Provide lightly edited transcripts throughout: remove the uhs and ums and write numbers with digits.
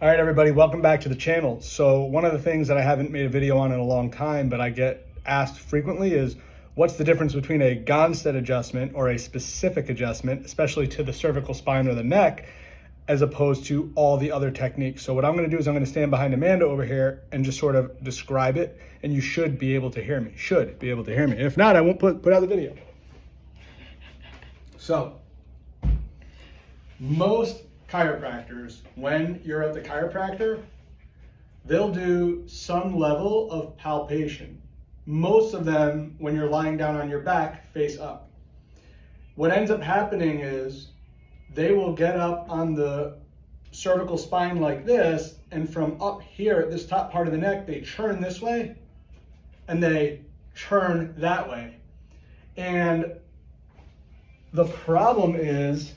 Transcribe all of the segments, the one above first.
All right, everybody, welcome back to the channel. So one of the things that I haven't made a video on in a long time, but I get asked frequently is what's the difference between a GONSTEAD adjustment or a specific adjustment, especially to the cervical spine or the neck, as opposed to all the other techniques. So what I'm gonna do is I'm gonna stand behind Amanda over here and just sort of describe it, and you should be able to hear me. Should be able to hear me. If not, I won't put out the video. So, most chiropractors, when you're at the chiropractor, they'll do some level of palpation. Most of them, when you're lying down on your back, face up. What ends up happening is they will get up on the cervical spine like this, and from up here at this top part of the neck, they churn this way and they churn that way. And the problem is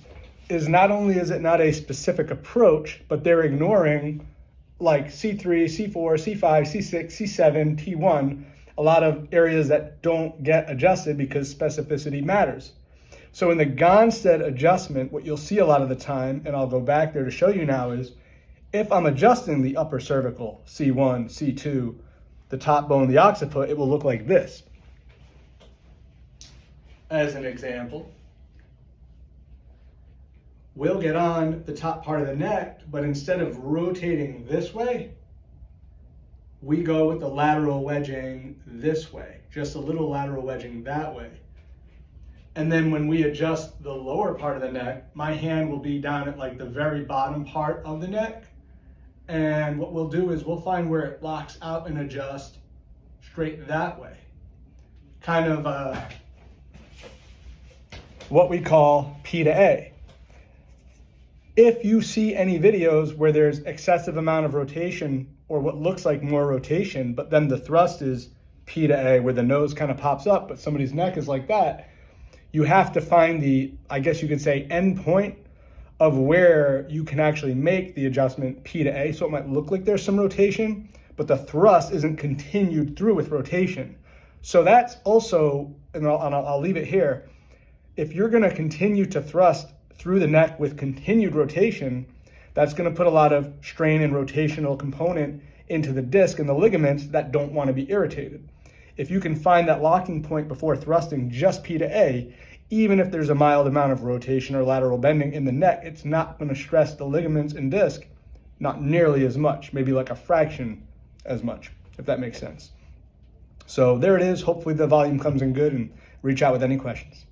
not only is it not a specific approach, but they're ignoring like C3, C4, C5, C6, C7, T1, a lot of areas that don't get adjusted because specificity matters. So in the GONSTEAD adjustment, what you'll see a lot of the time, and I'll go back there to show you now, is if I'm adjusting the upper cervical, C1, C2, the top bone, the occiput, it will look like this. As an example, we'll get on the top part of the neck, but instead of rotating this way, we go with the lateral wedging this way, just a little lateral wedging that way. And then when we adjust the lower part of the neck, my hand will be down at like the very bottom part of the neck. And what we'll do is we'll find where it locks out and adjust straight that way. Kind of what we call P to A. If you see any videos where there's excessive amount of rotation or what looks like more rotation, but then the thrust is P to A, where the nose kind of pops up, but somebody's neck is like that, you have to find the, I guess you could say, end point of where you can actually make the adjustment P to A. So it might look like there's some rotation, but the thrust isn't continued through with rotation. So that's also, and I'll leave it here, if you're gonna continue to thrust through the neck with continued rotation, that's going to put a lot of strain and rotational component into the disc and the ligaments that don't want to be irritated. If you can find that locking point before thrusting just P to A, even if there's a mild amount of rotation or lateral bending in the neck, it's not going to stress the ligaments and disc, not nearly as much, maybe like a fraction as much, if that makes sense. So there it is. Hopefully the volume comes in good, and reach out with any questions.